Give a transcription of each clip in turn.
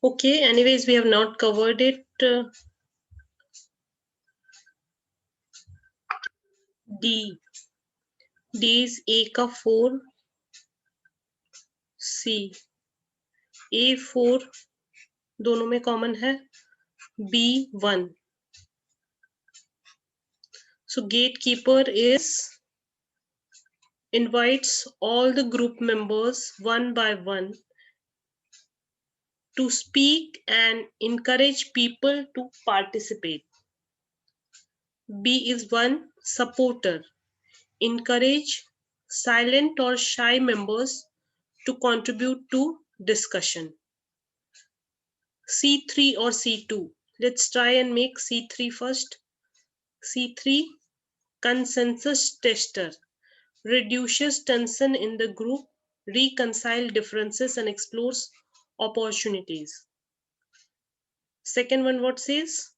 Okay, anyways, we have not covered it. D. D is A का 4, C. A 4 दोनों में common है, B 1. So gatekeeper invites all the group members one by one to speak and encourage people to participate. B is 1, supporter. Encourage silent or shy members to contribute to discussion. C3 or C2. Let's try and make C3 first. C3, consensus tester. Reduces tension in the group, reconcile differences and explores opportunities. Second one, what says?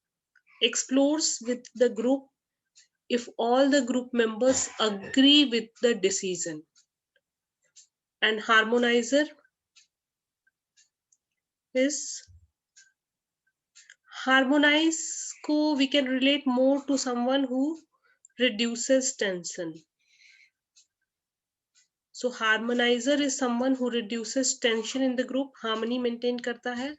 Explores with the group if all the group members agree with the decision. And harmonizer is harmonize ko we can relate more to someone who reduces tension. So harmonizer is someone who reduces tension in the group, harmony maintain करता है,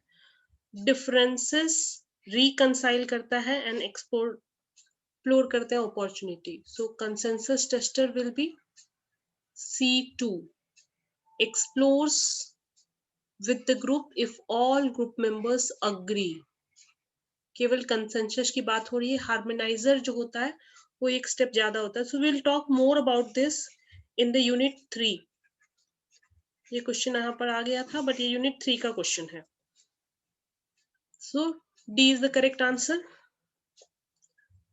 differences reconcile करता है and explore करते हैं opportunity. So consensus tester will be C2. Explores with the group if all group members agree. केवल consensus की बात हो रही है, हार्मोनाइजर जो होता है वो एक स्टेप ज्यादा होता है. सो will talk more about this in the unit 3. ये क्वेश्चन यहाँ पर आ गया था बट ये यूनिट 3 का क्वेश्चन है. So D is the correct answer.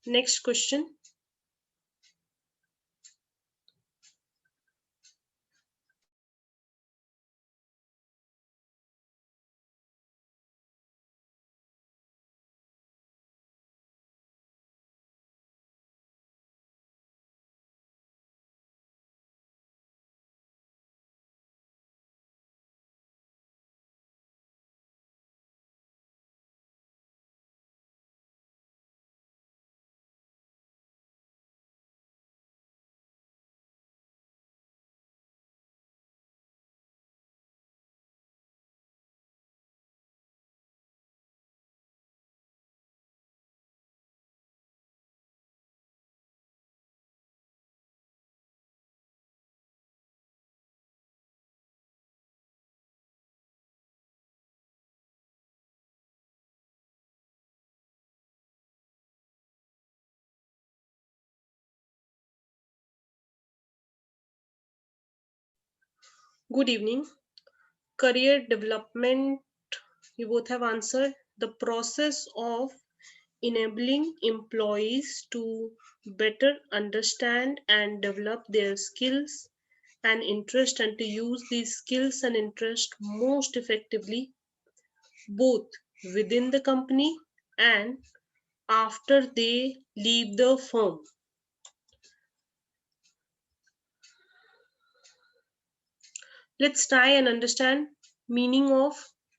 Next question. Good evening. Career development, you both have answered. The process of enabling employees to better understand and develop their skills and interest and to use these skills and interest most effectively both within the company and after they leave the firm. Let's try and understand meaning of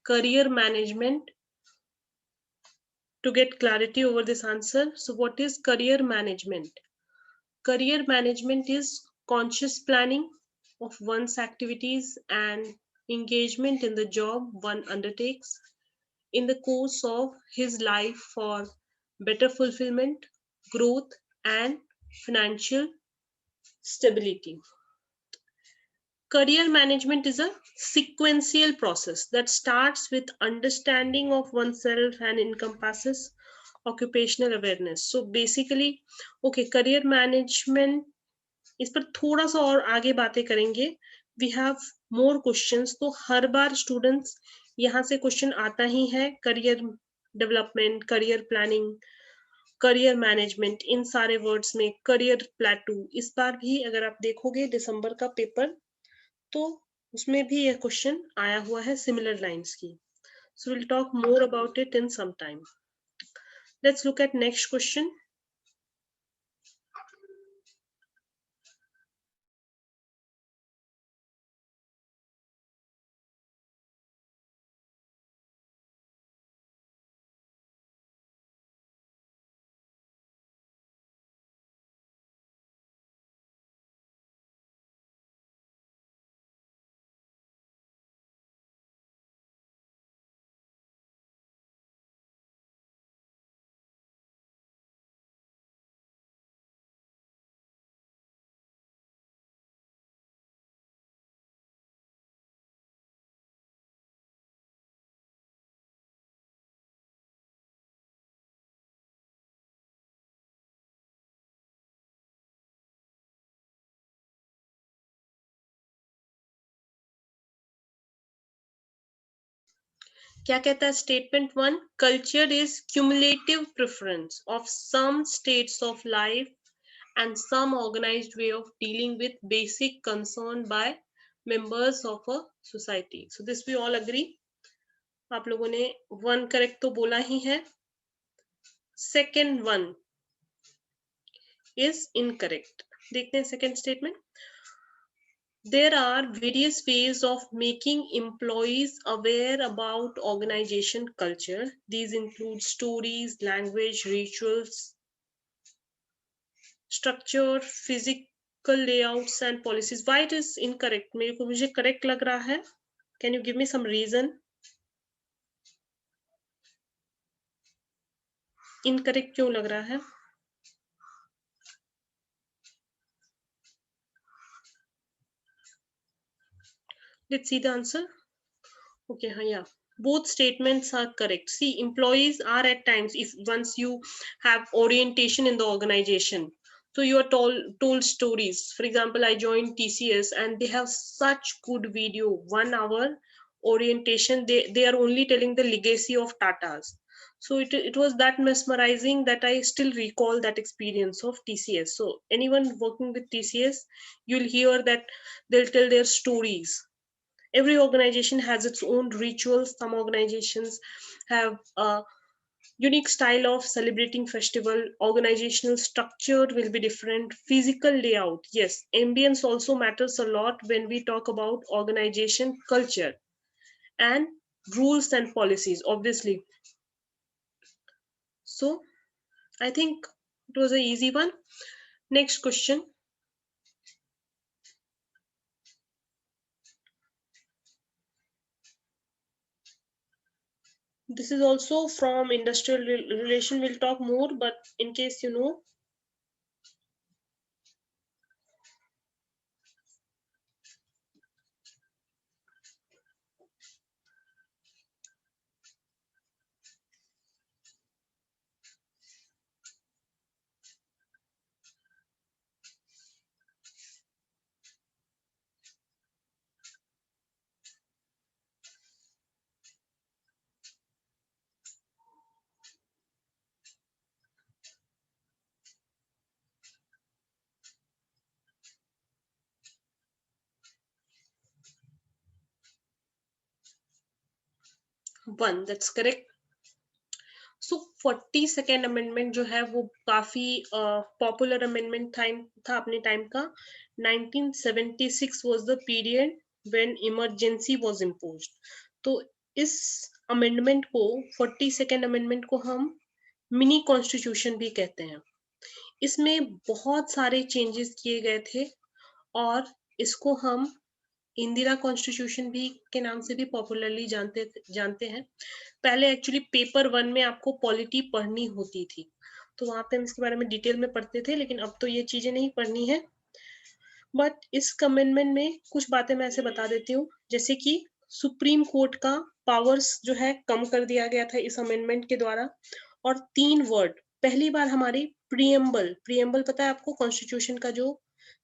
career management to get clarity over this answer. So what is career management? Career management is conscious planning of one's activities and engagement in the job one undertakes in the course of his life for better fulfillment, growth, and financial stability. Career management is a sequential process that starts with understanding of oneself and encompasses occupational awareness. So basically, okay, career management, इस पर थोड़ा सा और आगे बातें करेंगे. We have more questions. तो हर बार स्टूडेंट्स यहाँ से क्वेश्चन आता ही है. Career development, career planning, career management, इन सारे वर्ड्स में करियर प्लेटू. इस बार भी अगर आप देखोगे दिसंबर का पेपर तो उसमें भी यह क्वेश्चन आया हुआ है सिमिलर लाइंस की. So will talk more about it in some time. Let's look at next question. क्या कहता है statement 1? Culture is cumulative preference of some states of life and some organized way of dealing with basic concern by members of a society. So this we all agree. आप लोगों ने one correct तो बोला ही है, second one is incorrect. देखते हैं second statement. There are various ways of making employees aware about organization culture. These include stories, language, rituals, structure, physical layouts and policies. Why it is incorrect? मेरे को मुझे correct लग रहा है. Can you give me some reason? Incorrect क्यों लग रहा है? Let's see the answer. Okay, yeah. Both statements are correct. See, employees are at times, if once you have orientation in the organization, so you are told stories. For example, I joined TCS and they have such good video, 1 hour orientation. They are only telling the legacy of Tatas. So it was that mesmerizing that I still recall that experience of TCS. So anyone working with TCS, you'll hear that they'll tell their stories. Every organization has its own rituals. Some organizations have a unique style of celebrating festival. Organizational structure will be different. Physical layout, yes, ambience also matters a lot when we talk about organization culture. And rules and policies, obviously. So I think it was an easy one. Next question. This is also from industrial relation. We'll talk more, but in case you know. One, that's correct. So 42nd amendment जो है वो काफी popular amendment था अपने time का. 1976 was the period when emergency was imposed. तो इस amendment को 42nd अमेंडमेंट को हम मिनी कॉन्स्टिट्यूशन भी कहते हैं. इसमें बहुत सारे चेंजेस किए गए थे और इसको हम इंदिरा कॉन्स्टिट्यूशन भी के नाम से भी पॉपुलरली जानते हैं. पहले एक्चुअली पेपर 1 में आपको पॉलिटी पढ़नी होती थी, तो वहां पे हम इसके बारे में डिटेल में पढ़ते थे, लेकिन अब तो ये चीजें नहीं पढ़नी है. बट इस अमेंडमेंट में कुछ बातें मैं ऐसे बता देती हूँ, जैसे कि सुप्रीम कोर्ट का पावर्स जो है कम कर दिया गया था इस अमेंडमेंट के द्वारा. और 3 वर्ड पहली बार हमारी प्रियम्बल. प्रियम्बल पता है आपको, कॉन्स्टिट्यूशन का जो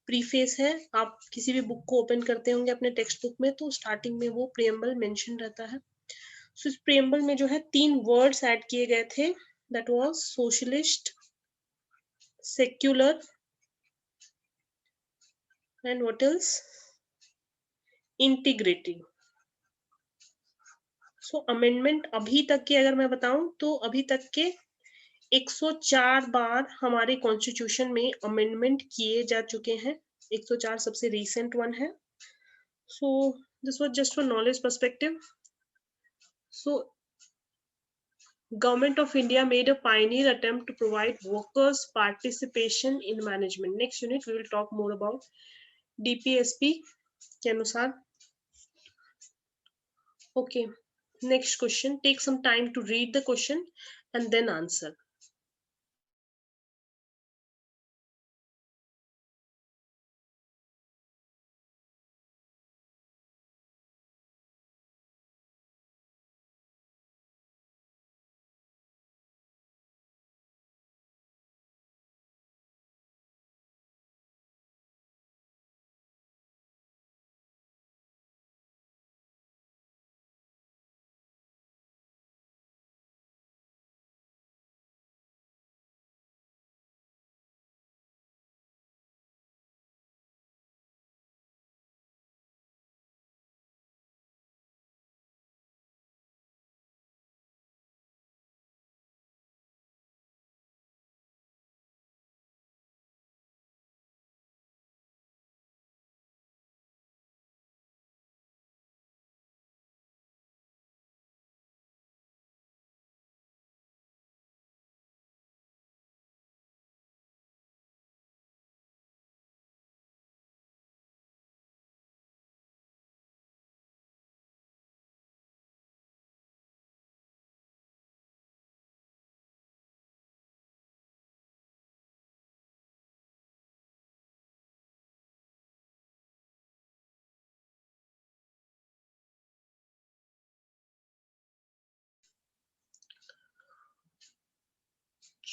प्रीफेस है, आप किसी भी बुक को ओपन करते होंगे अपने टेक्स्ट बुक में, तो स्टार्टिंग में वो प्रियम्बल मेंशन रहता है. सो इस प्रियम्बल में जो है 3 वर्ड्स ऐड किए गए थे. That was socialist, secular and what else, integrity. So amendment अभी तक के अगर मैं बताऊं तो अभी तक के 104 बार हमारे कॉन्स्टिट्यूशन में अमेंडमेंट किए जा चुके हैं. 104 सबसे रीसेंट वन है. So this was just for knowledge perspective. So Government of India made a pioneer attempt to provide workers participation in management. Next unit we will talk more about DPSP के अनुसार. Okay, next question. Take some time to read the question and then answer.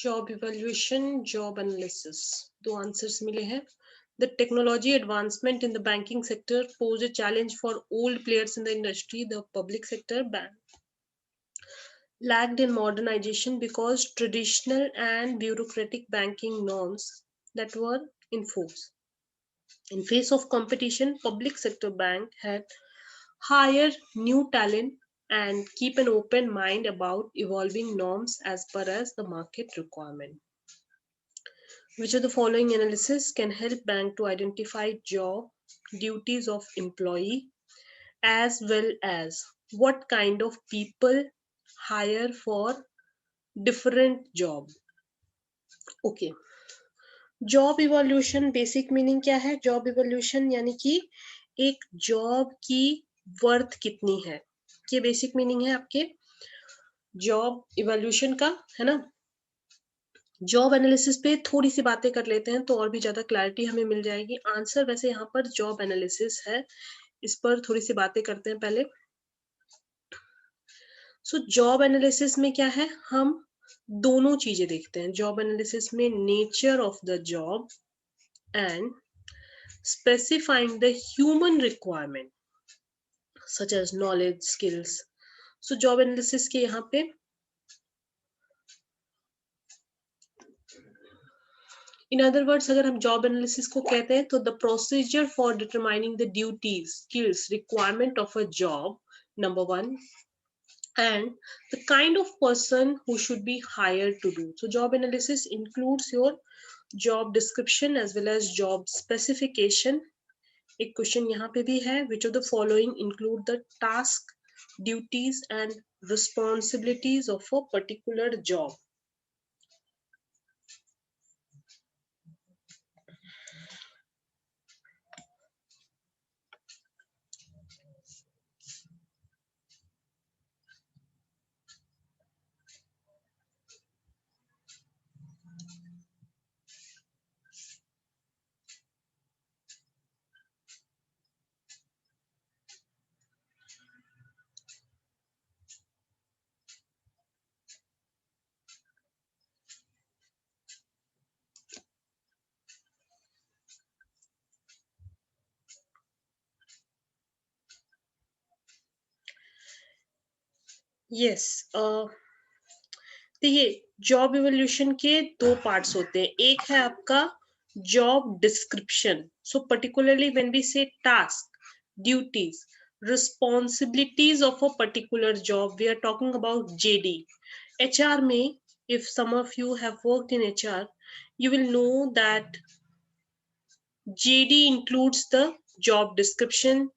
Job evaluation, job analysis, दो answers मिले हैं. The technology advancement in the banking sector pose a challenge for old players in the industry. The public sector lagged in modernization because traditional and bureaucratic banking norms that were in force. In face of competition, public sector bank had hire new talent and keep an open mind about evolving norms as per as the market requirement. Which of the following analysis can help bank to identify job duties of employee as well as what kind of people hire for different job? Okay. Job evolution basic meaning क्या है? Job evolution यानी कि एक job की worth कितनी है, ये basic meaning है आपके जॉब इवोल्यूशन का, है ना. जॉब एनालिसिस पे थोड़ी सी बातें कर लेते हैं तो और भी ज्यादा क्लैरिटी हमें मिल जाएगी. आंसर वैसे यहाँ पर जॉब एनालिसिस है, इस पर थोड़ी सी बातें करते हैं पहले. सो जॉब एनालिसिस में क्या है, हम दोनों चीजें देखते हैं. जॉब एनालिसिस में nature of the job and specifying the human requirement such as knowledge, skills. So job analysis के यहाँ पे in other words अगर हम job analysis को कहते हैं तो the procedure for determining the duties, skills, requirement of a job, number one, and the kind of person who should be hired to do. So job analysis includes your job description as well as job specification. एक question यहाँ पे भी है, which of the following include the task, duties and responsibilities of a particular job? Yes, देखिए job evolution के दो parts होते हैं. एक है आपका job description. So particularly when we say task, duties, responsibilities of a particular job, we are talking about JD. HR में, if some of you have worked in HR, you will know that JD includes the job description.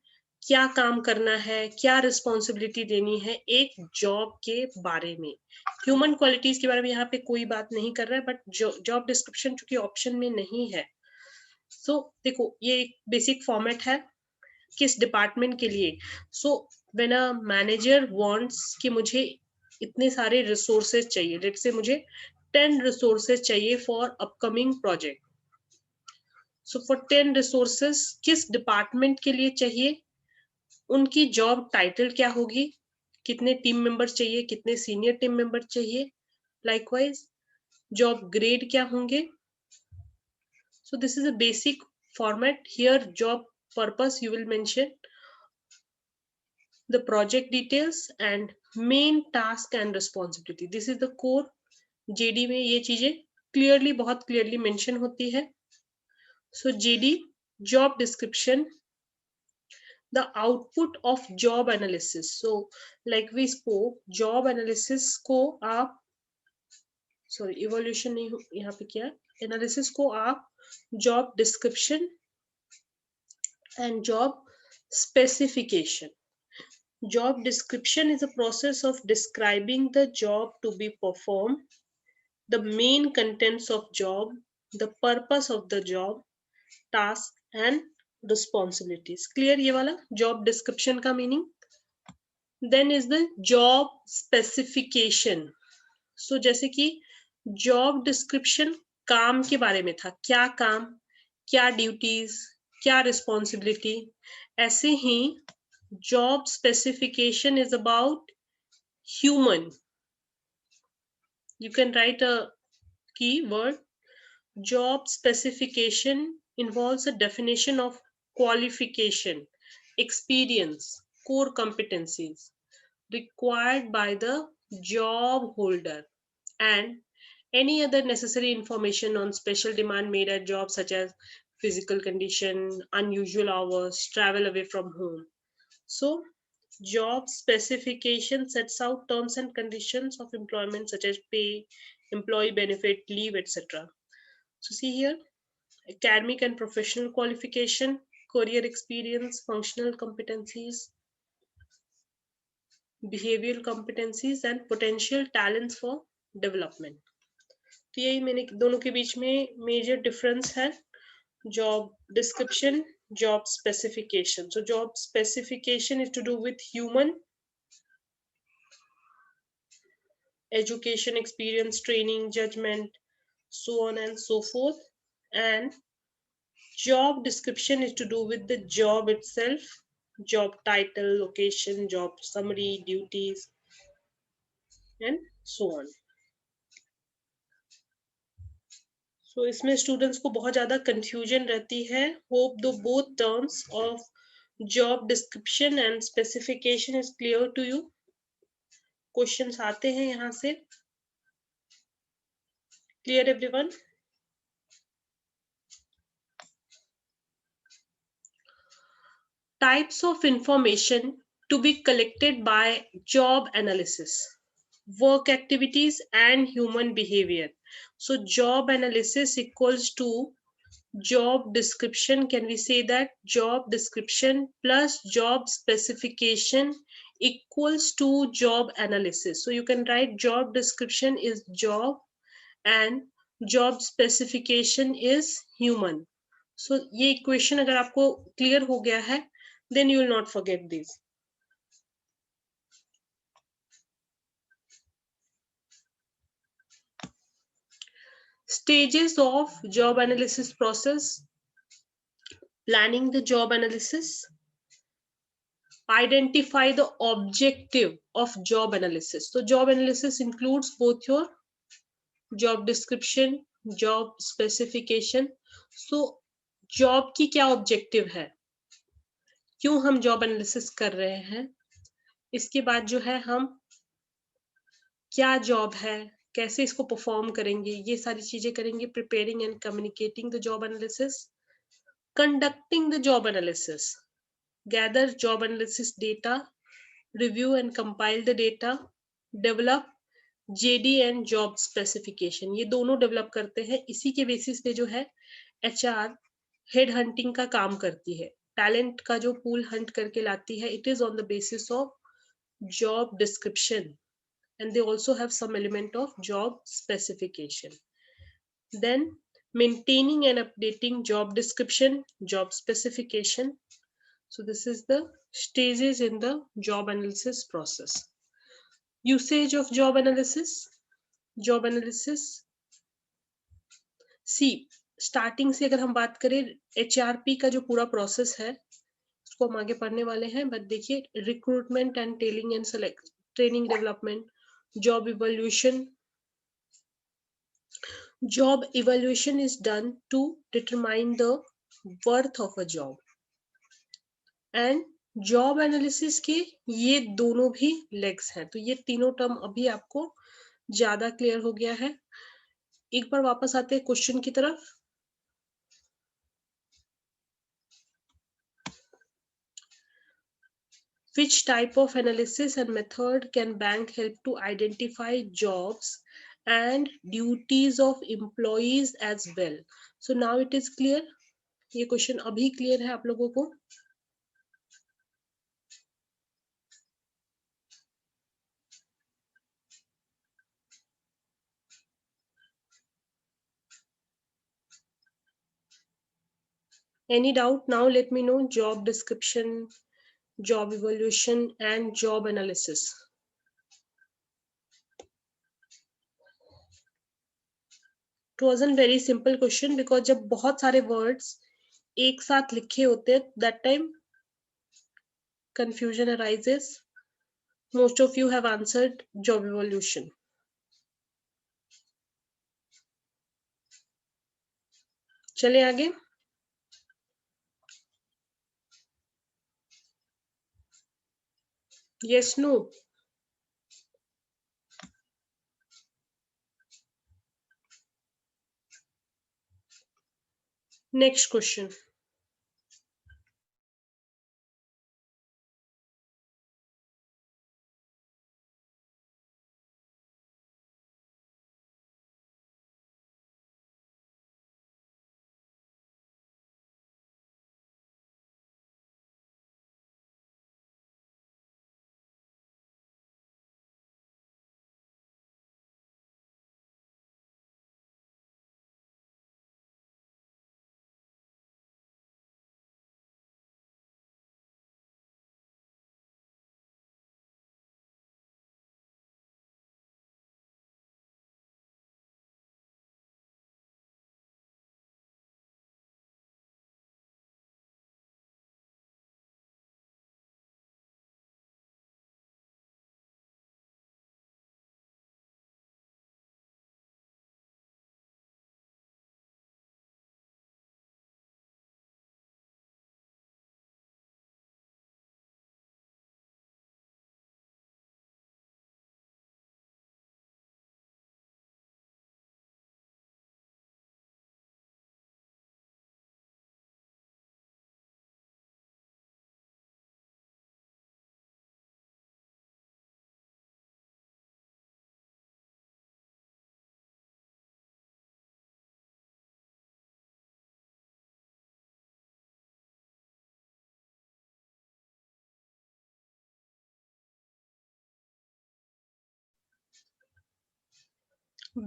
क्या काम करना है, क्या responsibility देनी है एक job के बारे में. ह्यूमन क्वालिटीज के बारे में यहाँ पे कोई बात नहीं कर रहा है, बट जॉब डिस्क्रिप्शन चूंकि ऑप्शन में नहीं है. सो देखो ये एक बेसिक फॉर्मेट है किस डिपार्टमेंट के लिए. So when a manager wants कि मुझे इतने सारे रिसोर्सेज चाहिए, लेट्स से मुझे 10 रिसोर्सेज चाहिए for upcoming project. So for 10 resources किस डिपार्टमेंट के लिए चाहिए, उनकी जॉब टाइटल क्या होगी, कितने टीम मेंबर्स चाहिए, कितने सीनियर टीम मेंबर चाहिए, लाइकवाइज जॉब ग्रेड क्या होंगे. सो this is a basic format. Here job purpose you will mention the project details and main task and responsibility. This is the core. JD में ये चीजें clearly, बहुत clearly mention होती है. सो JD, job description, the output of job analysis. So like we spoke, job analysis को आप sorry evolution नहीं यहाँ पे क्या, एनालिसिस को आप job description and job specification. Job description is a process of describing the job to be performed, the main contents of job, the purpose of the job, task and responsibilities. Clear ये वाला job description का meaning. Then is the job specification. So जैसे कि job description काम के बारे में था, क्या काम, क्या ड्यूटीज, क्या रिस्पॉन्सिबिलिटी. ऐसे ही job specification is about human. You can write a key word. Job specification involves a definition of qualification, experience, core competencies required by the job holder and any other necessary information on special demand made at jobs such as physical condition, unusual hours, travel away from home. So, job specification sets out terms and conditions of employment such as pay, employee benefit, leave, etc. So, see here academic and professional qualification, career experience, functional competencies, behavioral competencies, and potential talents for development. तो यही मैंने दोनों के बीच में major difference है. Job description, job specification. So job specification is to do with human education, experience, training, judgment, so on and so forth. And job description is to do with the job itself, job title, location, job summary, duties, and so on. So इसमें students को बहुत ज़्यादा confusion रहती है. Hope the both terms of job description and specification is clear to you. Questions आते हैं यहाँ से. Clear everyone? Types of information to be collected by job analysis. Work activities and human behavior. So job analysis equals to job description. Can we say that job description plus job specification equals to job analysis? So you can write job description is job and job specification is human. So ये equation अगर आपको clear हो गया है, then you will not forget this. Stages of job analysis process. Planning the job analysis. Identify the objective of job analysis. So job analysis includes both your job description, job specification. So job की क्या objective है, क्यों हम job analysis कर रहे हैं, इसके बाद जो है हम क्या जॉब है, कैसे इसको परफॉर्म करेंगे, ये सारी चीजें करेंगे. Preparing and communicating the job analysis. Conducting the job analysis. Gather job analysis data. Review and compile the data. Develop JD and job specification. ये दोनों डेवलप करते हैं. इसी के बेसिस पे जो है एचआर हेड हंटिंग का काम करती है. टैलेंट का जो पूल हंट करके लाती है, it is on the basis of job description, and they also have some element of job specification. Then maintaining and updating job description, job specification. So this is the stages in the job analysis process. Usage of job analysis. Job analysis, see, starting से अगर हम बात करें HRP का जो पूरा process है उसको हम आगे पढ़ने वाले हैं. बट देखिए, recruitment and telling and select, training development, job evaluation. Job evaluation is done to determine the worth of a job. And job analysis के ये दोनों भी legs हैं. तो ये तीनों टर्म अभी आपको ज्यादा क्लियर हो गया है. एक बार वापस आते हैं क्वेश्चन की तरफ. Which type of analysis and method can bank help to identify jobs and duties of employees as well? So now it is clear. ये क्वेश्चन अभी क्लियर है आप लोगों को. Any doubt? Now let me know. Job description, job evaluation and job analysis. It wasn't very simple question because जब बहुत सारे words एक साथ लिखे होते हैं, that time confusion arises. Most of you have answered job evaluation. चले आगे। Yes no. Next question.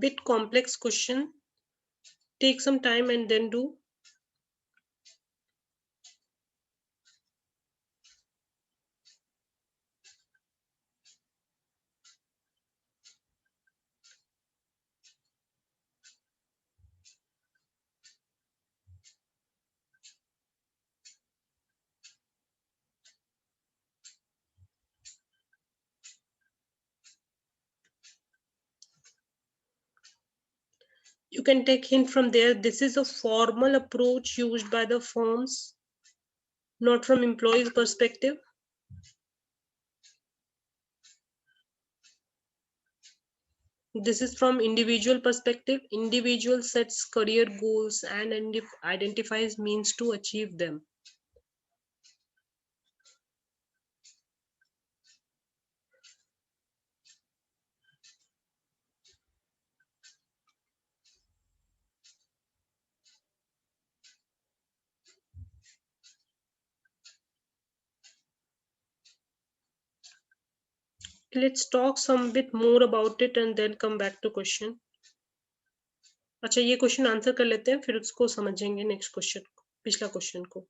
Bit complex question. Take some time and then do. You can take hint from there. This is a formal approach used by the firms, not from employees' perspective. This is from individual perspective. Individual sets career goals and identifies means to achieve them. Let's talk some bit more about it and then come back to question. अच्छा, ये question answer कर लेते हैं, फिर उसको समझेंगे next question, पिछला question को.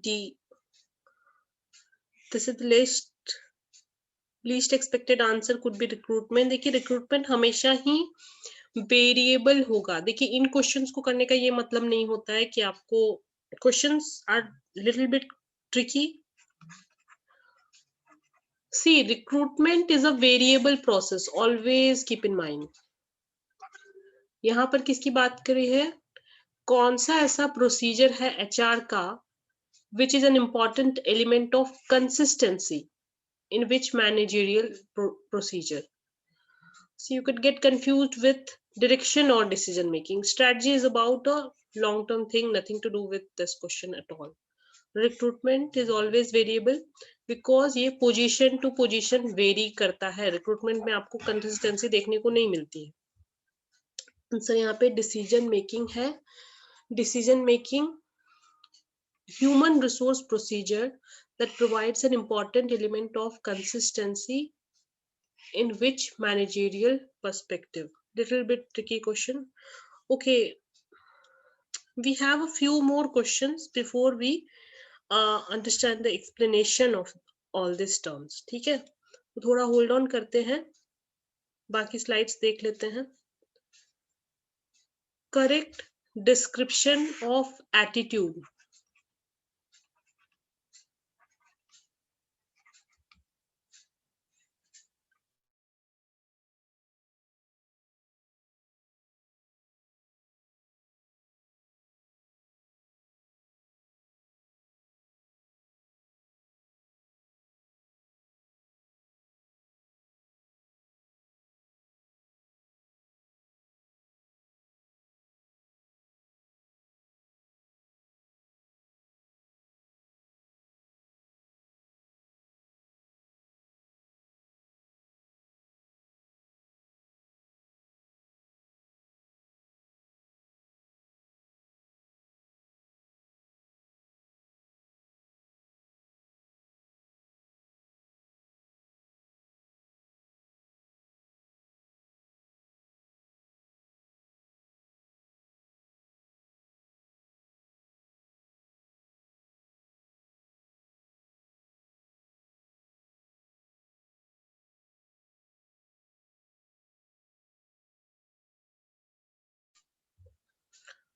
D. This is the least expected answer could be recruitment. देखिए recruitment हमेशा ही वेरिएबल होगा. देखिए इन क्वेश्चंस को करने का ये मतलब नहीं होता है कि आपको questions are little bit tricky. See, recruitment is a variable process. Always keep in mind. यहाँ पर किसकी बात कर रही है? कौन सा ऐसा प्रोसीजर है HR का which is an important element of consistency in which managerial procedure. So you could get confused with direction or decision making. Strategy is about a long-term thing, nothing to do with this question at all. Recruitment is always variable because ये position to position vary करता है. Recruitment में आपको consistency देखने को नहीं मिलती है. आंसर यहाँ पे decision making है. Decision making human resource procedure that provides an important element of consistency in which managerial perspective. Little bit tricky question. Okay, we have a few more questions before we understand the explanation of all these terms. ठीक है, तो थोड़ा hold on करते हैं, बाकी slides देख लेते हैं. Correct description of attitude.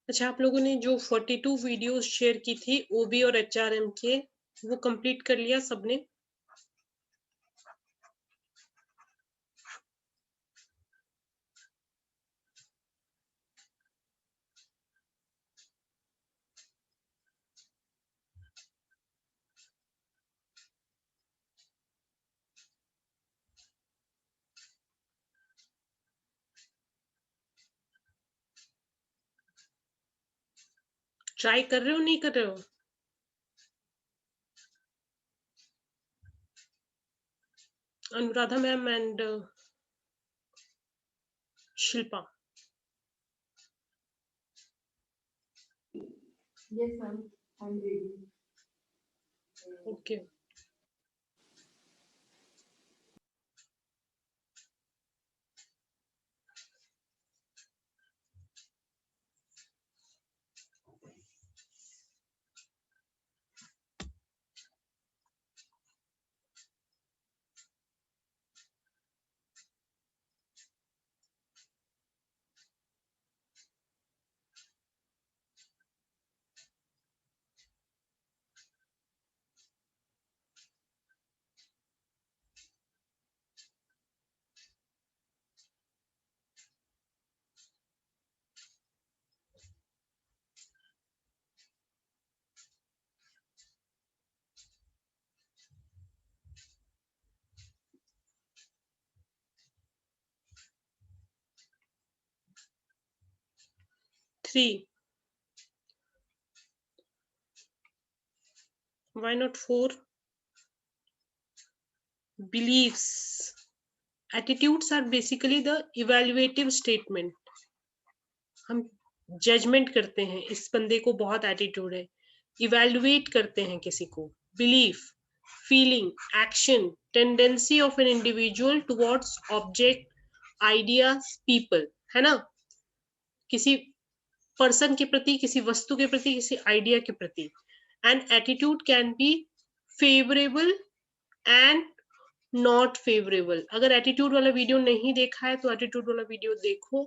अच्छा, आप लोगों ने जो 42 वीडियोस शेयर की थी ओबी और एचआरएम के, वो कंप्लीट कर लिया सबने? ट्राई कर रहे हो, नहीं कर रहे हो? Anuradha ma'am and Shilpa. Yes, ma'am. I'm ready. Okay. Three. Why not 4? Beliefs. Attitudes are basically the evaluative statement. हम जजमेंट करते हैं, इस बंदे को बहुत एटीट्यूड है. इवेल्युएट करते हैं किसी को. Belief, feeling, action, tendency of an individual towards object, ideas, people, है ना? किसी पर्सन के प्रति, किसी वस्तु के प्रति, किसी आइडिया के प्रति. And attitude can be favourable and not favourable. अगर एटीट्यूड वाला वीडियो नहीं देखा है तो एटीट्यूड वाला वीडियो देखो.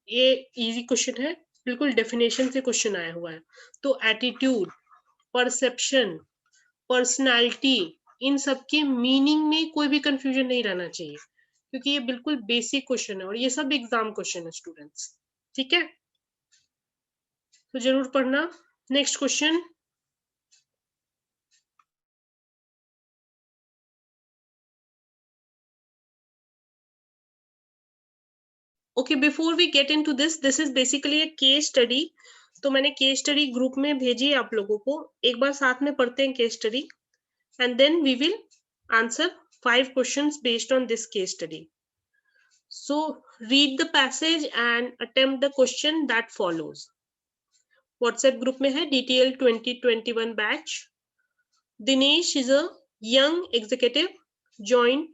ये इजी क्वेश्चन है, बिल्कुल डेफिनेशन से क्वेश्चन आया हुआ है. तो एटीट्यूड, परसेप्शन, पर्सनालिटी, इन सब के मीनिंग में कोई भी कंफ्यूजन नहीं रहना चाहिए, क्योंकि ये बिल्कुल बेसिक क्वेश्चन है और ये सब एग्जाम क्वेश्चन है स्टूडेंट्स, ठीक है। तो जरूर पढ़ना। Next question, okay before we get into this is basically a case study. तो मैंने केस स्टडी ग्रुप में भेजी है आप लोगों को, एक बार साथ में पढ़ते हैं case study and then we will answer 5 questions based on this case study. So read the passage and attempt the question that follows. WhatsApp group में है DTL 2021 batch. Dinesh is a young executive, joined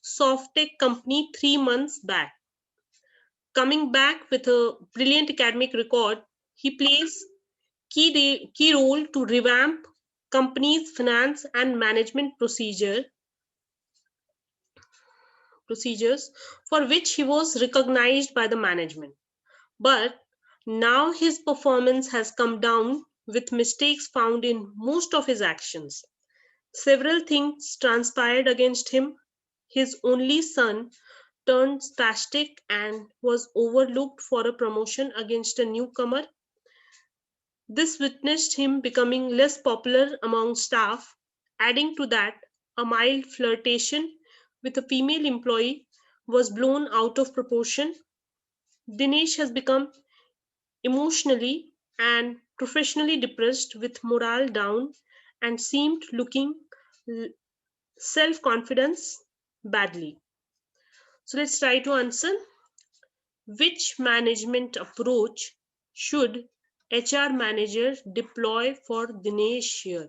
Softtech company 3 months back. Coming back with a brilliant academic record, he plays key role to revamp company's finance and management procedures for which he was recognized by the management. But now his performance has come down with mistakes found in most of his actions. Several things transpired against him. His only son turned spastic and was overlooked for a promotion against a newcomer. This witnessed him becoming less popular among staff. Adding to that, a mild flirtation with a female employee was blown out of proportion. Dinesh has become emotionally and professionally depressed with morale down and seemed looking self-confidence badly. So let's try to answer. Which management approach should HR manager deploy for Dinesh here?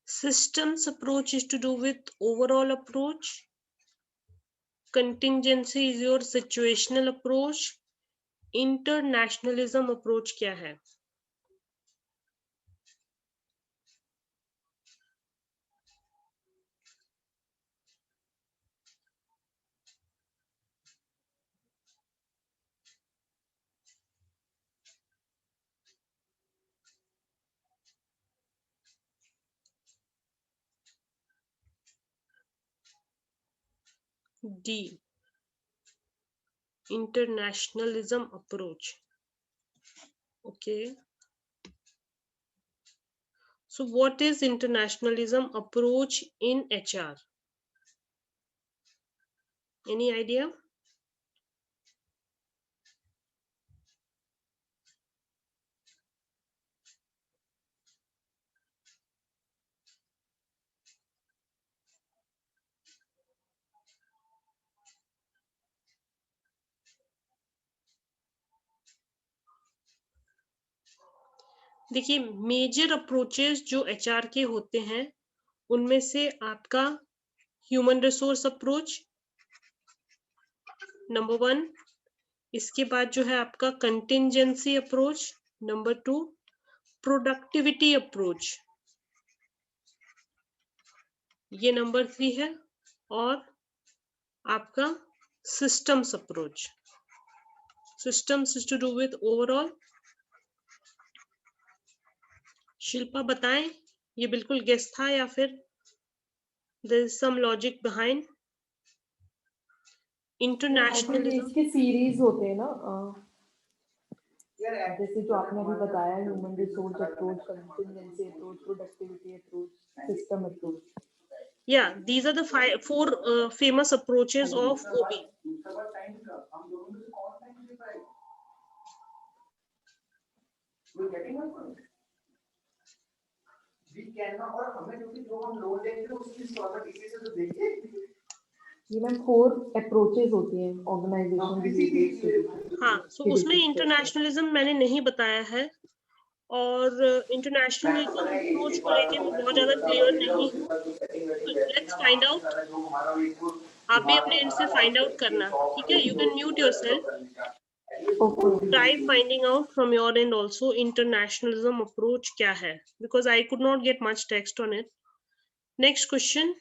Systems approach is to do with overall approach. Contingency is your situational approach. Internationalism approach क्या है? D. Internationalism approach. Okay. So what is internationalism approach in HR? Any idea? देखिए major approaches जो HR के होते हैं उनमें से आपका ह्यूमन रिसोर्स अप्रोच नंबर 1, इसके बाद जो है आपका contingency approach number 2, productivity approach ये नंबर 3 है, और आपका systems approach. Systems is to do with overall. Shilpa बताएं ये बिल्कुल गेस था या फिर there is some logic behind? Internationalism इसके सीरीज होते हैं ना, जैसे जो आपने अभी बताया, human resource approach, contingency approach, productivity approach, system approach. Yeah, these are the four famous approaches of OB. ये मैम 4 अप्रोचेस होती हैं ऑर्गेनाइजेशन बिहेवियर हाँ, सो उसमें इंटरनेशनलिज्म मैंने नहीं बताया है, और इंटरनेशनलिज्म अप्रोच को लेके मैं बहुत ज्यादा क्लियर नहीं हूँ। तो लेट्स फाइंड आउट, आप भी अपने एंड से फाइंड आउट करना, ठीक है? You can mute yourself, try finding out from your and also internationalism approach क्या है, because I could not get much text on it. Next question.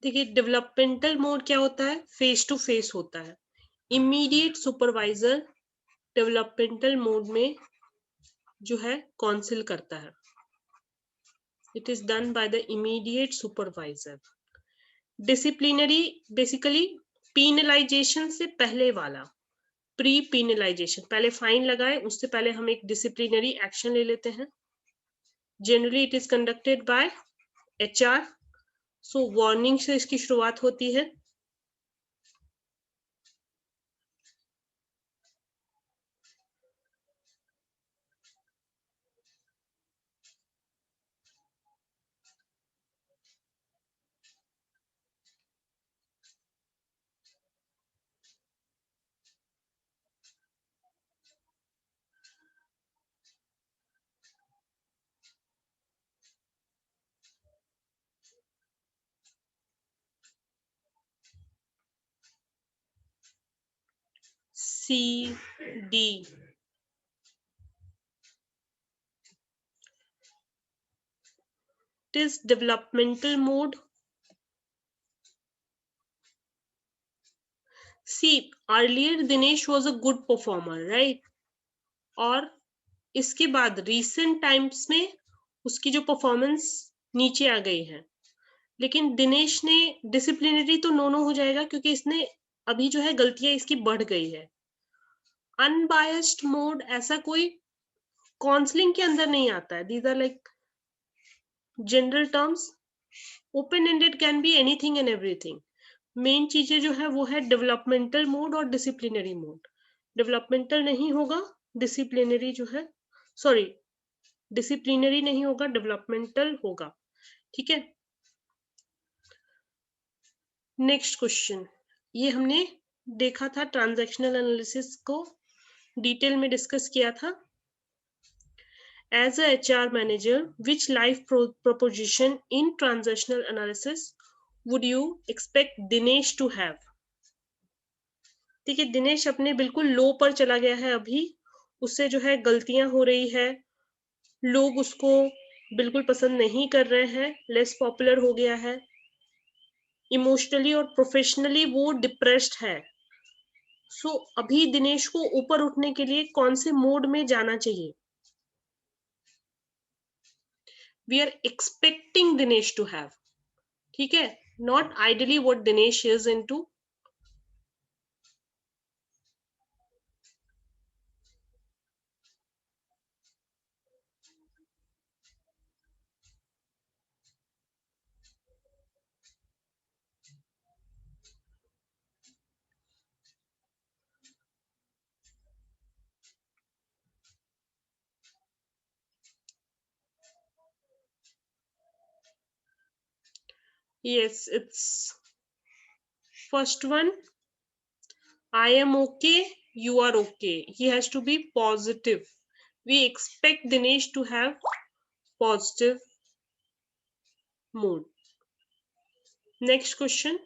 देखिए, डेवलपमेंटल मोड क्या होता है? फेस टू फेस होता है. इमीडिएट सुपरवाइजर डेवलपमेंटल मोड में जो है काउंसिल करता है. It is done by the immediate supervisor. Disciplinary basically penalization से पहले वाला, प्री पीनलाइजेशन, पहले फाइन लगाए उससे पहले हम एक डिसिप्लिनरी एक्शन ले लेते हैं. Generally it is conducted by HR. So warning से इसकी शुरुआत होती है. CD. It is developmental mode. See, earlier Dinesh was a good performer, right? और इसके बाद recent times में उसकी जो performance नीचे आ गई है. लेकिन दिनेश ने डिसिप्लिनरी तो नो हो जाएगा, क्योंकि इसने अभी जो है गलतियां इसकी बढ़ गई है. अनबायस्ड मोड ऐसा कोई काउंसलिंग के अंदर नहीं आता है. These are like general terms. Open ended can be anything and everything. Main चीजें जो है वो है डेवलपमेंटल मोड और डिसिप्लिनरी मोड. डेवलपमेंटल नहीं होगा, डिसिप्लिनरी जो है, सॉरी, डिसिप्लिनरी नहीं होगा, डेवलपमेंटल होगा. ठीक है. Next question. ये हमने देखा था, ट्रांजैक्शनल एनालिसिस को डिटेल में डिस्कस किया था. As a HR manager, which life proposition in transactional analysis would you expect Dinesh to have? ठीक है, दिनेश अपने बिल्कुल लो पर चला गया है अभी. उससे जो है गलतियां हो रही है, लोग उसको बिल्कुल पसंद नहीं कर रहे हैं, लेस पॉपुलर हो गया है, इमोशनली और प्रोफेशनली वो डिप्रेस्ड है. सो अभी दिनेश को ऊपर उठने के लिए कौन से मोड में जाना चाहिए? We are expecting Dinesh to have. ठीक है, not ideally what Dinesh is into. Yes, it's first one. I am okay, you are okay. He has to be positive. We expect Dinesh to have positive mood. Next question.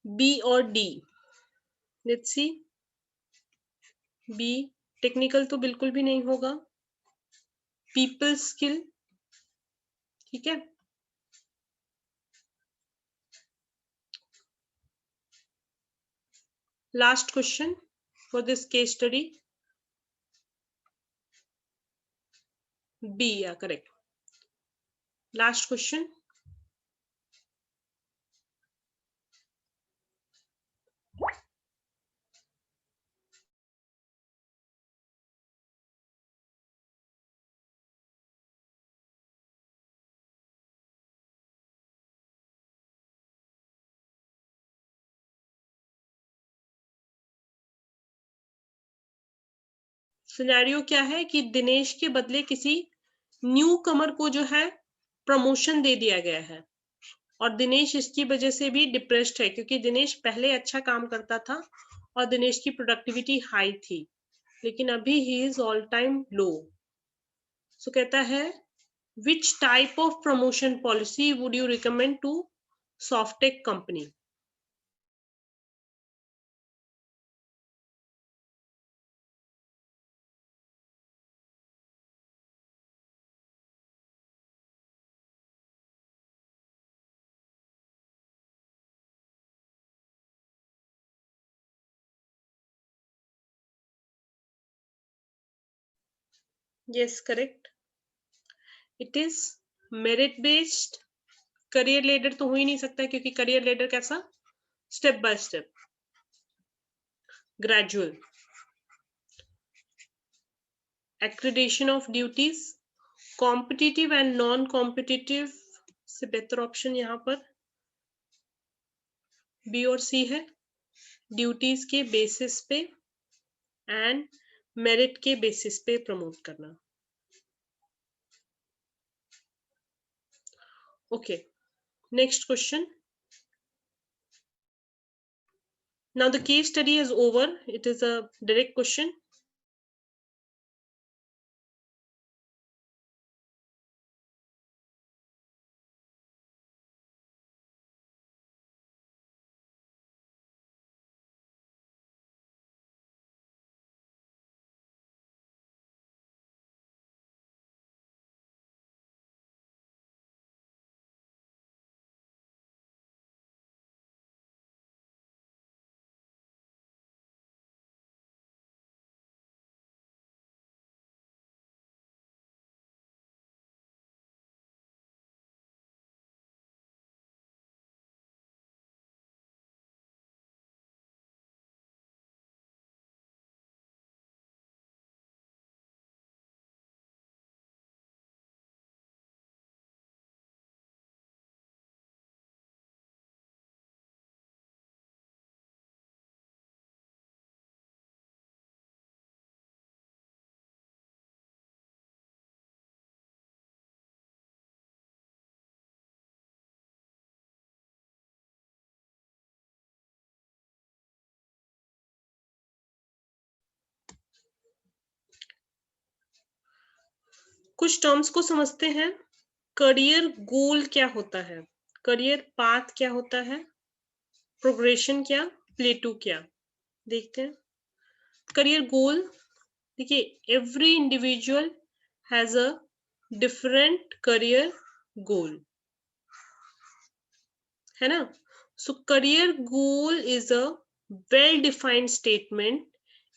B और D, let's see. B technical तो बिल्कुल भी नहीं होगा, people skill, ठीक है। Last question for this case study, B या correct. Last question, scenario क्या है कि दिनेश के बदले किसी न्यू कमर को जो है प्रमोशन दे दिया गया है, और दिनेश इसकी वजह से भी डिप्रेस्ड है, क्योंकि दिनेश पहले अच्छा काम करता था और दिनेश की प्रोडक्टिविटी हाई थी, लेकिन अभी ही is all time low. So कहता है which type of promotion policy would you recommend to Softech company. Yes correct, it is merit based. Career ladder तो हो ही नहीं सकता, क्योंकि करियर लेडर कैसा, step by step, gradual. Accreditation of duties, competitive and non competitive से बेहतर option यहाँ पर बी और सी है, ड्यूटीज के बेसिस पे एंड मेरिट के बेसिस पे प्रमोट करना। Okay, next question. Now the case study is over. It is a direct question. कुछ टर्म्स को समझते हैं। करियर गोल क्या होता है, करियर पाथ क्या होता है, प्रोग्रेशन क्या, प्लेटू क्या, देखते हैं। करियर गोल, देखिए every individual has a different career goal, है ना। सो career goal is a well defined statement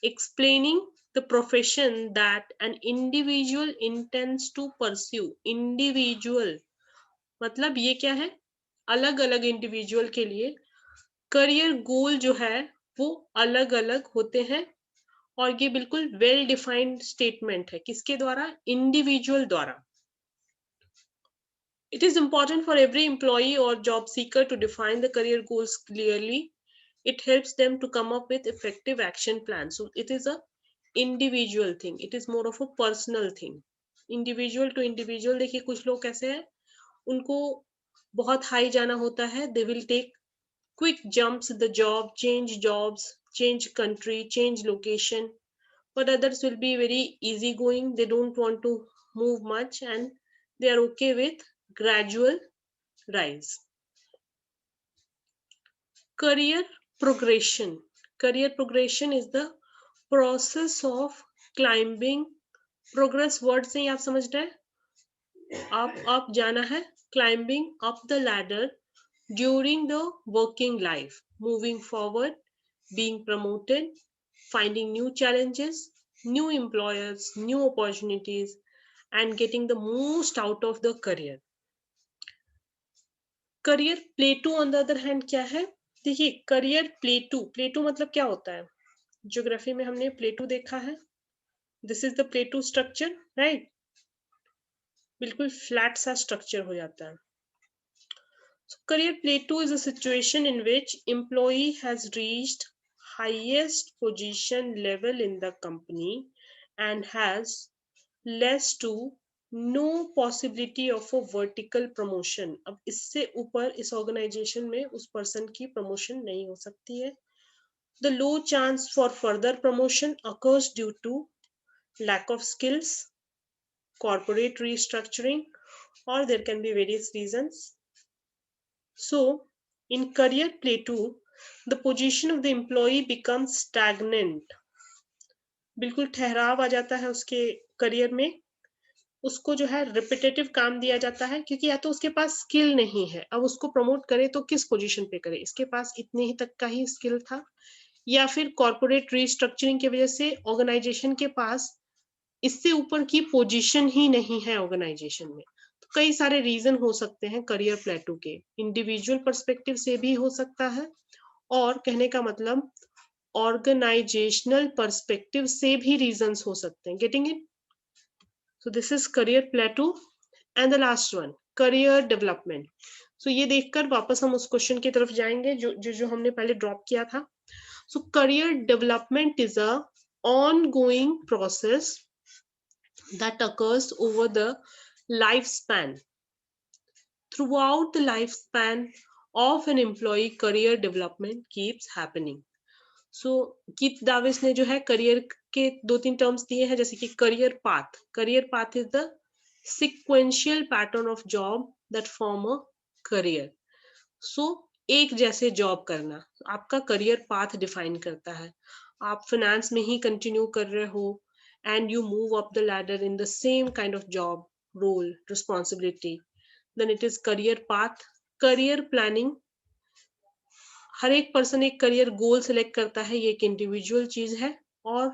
explaining the profession that an individual intends to pursue. Individual मतलब ये क्या है, अलग अलग इंडिविजुअल के लिए करियर गोल जो है वो अलग अलग होते हैं, और ये बिल्कुल वेल डिफाइंड स्टेटमेंट है, किसके द्वारा, इंडिविजुअल द्वारा। It is important for every employee or job seeker to define the career goals clearly. It helps them to come up with effective action plans. So it is a individual thing. It is more of a personal thing. Individual to individual, देखिए कुछ लोग कैसे हैं, उनको बहुत high जाना होता है, they will take quick jumps in the job, change jobs, change country, change location. But others will be very easygoing. They don't want to move much and they are okay with gradual rise. career progression. Career progression is the process of climbing. Progress word से ही आप समझ रहे हैं, आप जाना है, climbing up the ladder during the working life, moving forward, being promoted, finding new challenges, new employers, new opportunities, and getting the most out of the career. Career प्लेटू on the other hand क्या है? देखिए, career प्लेटू मतलब क्या होता है? Geography में हमने प्लेटू देखा है. This is the प्लेटू structure, right? बिल्कुल फ्लैट सा स्ट्रक्चर हो जाता है. So career plateau is a situation in which employee has reached highest position level in the company and has less to no possibility of a vertical promotion. अब इससे ऊपर इस organisation में उस पर्सन की प्रमोशन नहीं हो सकती है. The low chance for further promotion occurs due to lack of skills, corporate restructuring, or there can be various reasons. So, in career plateau, the position of the employee becomes stagnant. बिल्कुल ठहराव आ जाता है उसके career में. उसको जो है repetitive काम दिया जाता है, क्योंकि या तो उसके पास स्किल नहीं है. अब उसको प्रमोट करे तो किस पोजीशन पे करे? इसके पास इतने ही तक का ही स्किल था, या फिर कॉर्पोरेट रिस्ट्रक्चरिंग की वजह से ऑर्गेनाइजेशन के पास इससे ऊपर की पोजीशन ही नहीं है ऑर्गेनाइजेशन में. तो कई सारे रीजन हो सकते हैं करियर प्लेटू के. इंडिविजुअल पर्सपेक्टिव से भी हो सकता है, और कहने का मतलब ऑर्गेनाइजेशनल पर्सपेक्टिव से भी रीजंस हो सकते हैं. Getting it? So this is career plateau. And the last one, career development. So ये देखकर वापस हम उस क्वेश्चन की तरफ जाएंगे जो हमने पहले ड्रॉप किया था. सो career development is a ongoing process that occurs over the lifespan. Throughout the lifespan of an employee, career development keeps happening. So Keith Davis ने जो है करियर के 2-3 टर्म्स दिए हैं, जैसे कि career path. Career path is the sequential pattern of job that form a career. So एक जैसे जॉब करना आपका करियर पाथ डिफाइन करता है. आप फाइनेंस में ही कंटिन्यू कर रहे हो and you move up the ladder in the same kind of job role responsibility, then it is career path. career planning, हर एक पर्सन एक करियर गोल सेलेक्ट करता है, ये एक इंडिविजुअल चीज है. और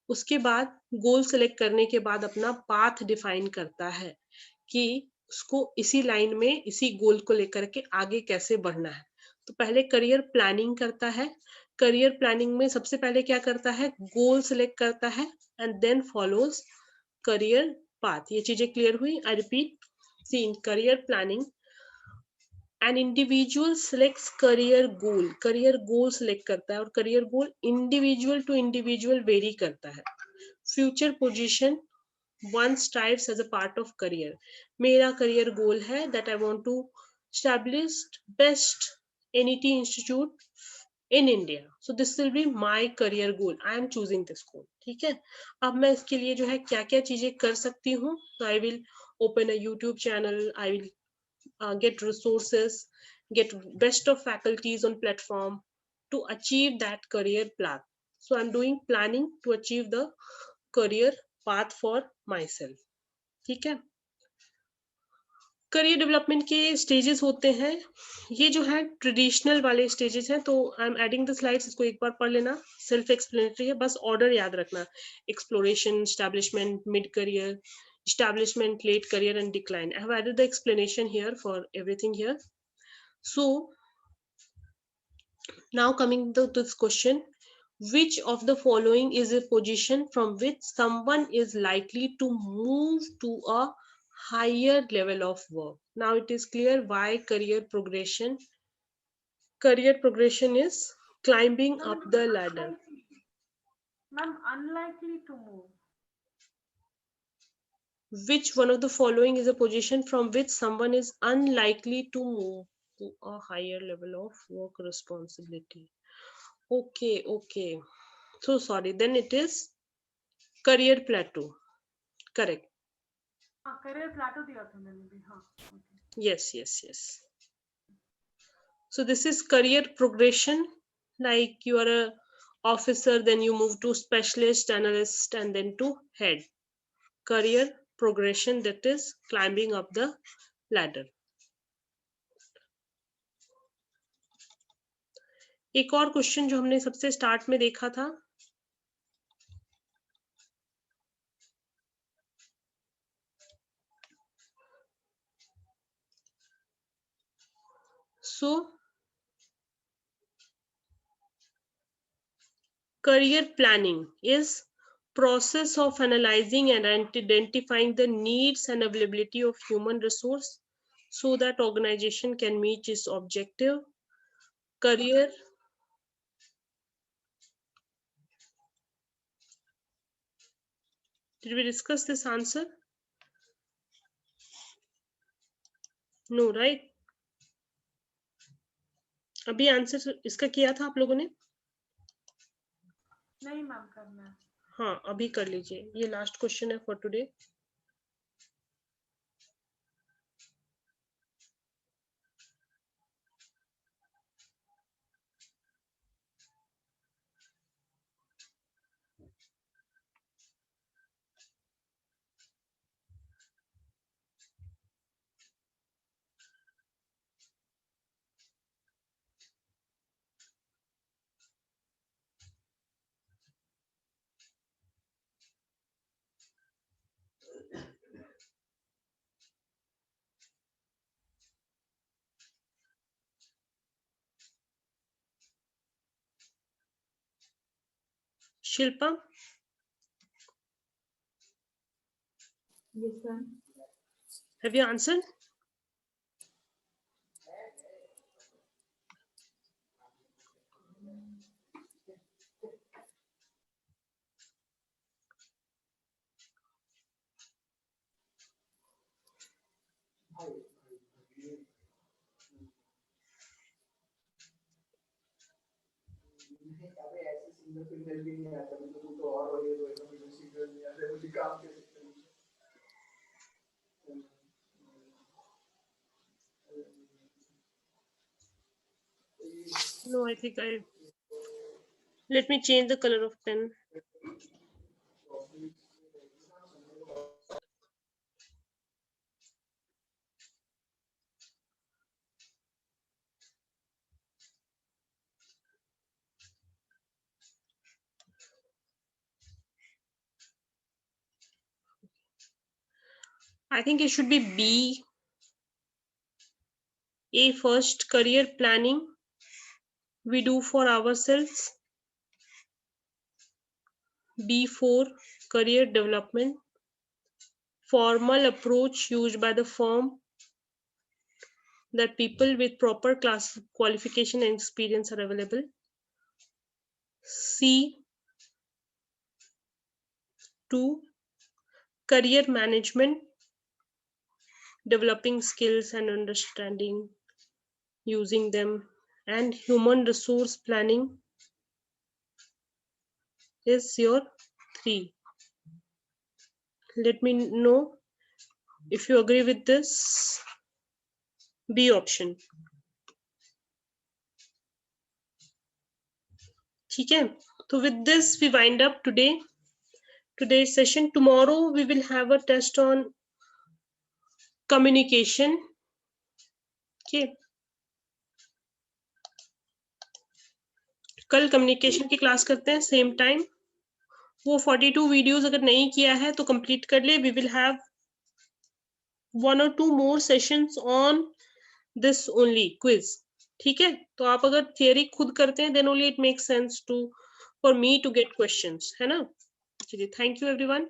उसके बाद गोल सेलेक्ट करने के बाद अपना पाथ डिफाइन करता है कि उसको इसी लाइन में इसी गोल को लेकर के आगे कैसे बढ़ना है. तो पहले करियर प्लानिंग करता है. करियर प्लानिंग में सबसे पहले क्या करता है? गोल सेलेक्ट करता है and then follows career path. ये चीजें क्लियर हुई? I repeat. See, in career planning an individual selects career goal. career goal select करता है, और career goal individual to individual vary करता है. future position one strives as a part of career. मेरा career goal है that I want to establish best NET institute in India. So this will be my career goal. I am choosing this goal. ठीक है. अब मैं इसके लिए जो है क्या क्या चीजें कर सकती हूँ? So I will open a YouTube channel. I will get resources, get best of faculties on platform to achieve that career path. So I'm doing planning to achieve the career path for myself. ठीक है. Career development के stages होते हैं. ये जो है traditional वाले stages हैं. तो I am adding the slides, इसको एक बार पढ़ लेना. सेल्फ एक्सप्लेनेटरी है, बस ऑर्डर याद रखना. Exploration, establishment, mid career, establishment, late career, and decline. I have added the explanation here for everything here. So now coming to this question, which of the following is a position from which someone is likely to move to a higher level of work? Now it is clear why career progression is climbing up the ladder. Ma'am, unlikely to move. Which one of the following is a position from which someone is unlikely to move to a higher level of work responsibility? Okay. So sorry, then it is career plateau. Correct. Career plateau दिया था मैंने भी. हाँ. Yes. So this is career progression, like you are a officer, then you move to specialist, analyst, and then to head. Career progression, that is climbing up the ladder. एक और question जो हमने सबसे स्टार्ट में देखा था, so career planning is process of analyzing and identifying the needs and availability of human resource so that organization can meet its objective. Career Did we discuss this answer? No, right? अभी answer इसका किया था आप लोगों ने? नहीं ma'am, करना है। हाँ, अभी कर लीजिए, ये लास्ट क्वेश्चन है for today. Shilpa, Yes ma'am. have you answered? No, I think let me change the color of pen. I think it should be B. A first, career planning we do for ourselves. B4, career development, formal approach used by the firm that people with proper class qualification and experience are available. C2, career management, developing skills and understanding, using them, and human resource planning is your 3. Let me know if you agree with this. B option. ठीक है, so with this we wind up today's session. Tomorrow we will have a test on communication. Okay, कल communication की class करते हैं same time. वो 42 videos अगर नहीं किया है तो कंप्लीट कर ले. We will have 1 or 2 more sessions on this only quiz. ठीक है, तो आप अगर थियरी खुद करते हैं then only it makes sense to for me to get questions, है ना. चलिए, थैंक यू एवरीवन.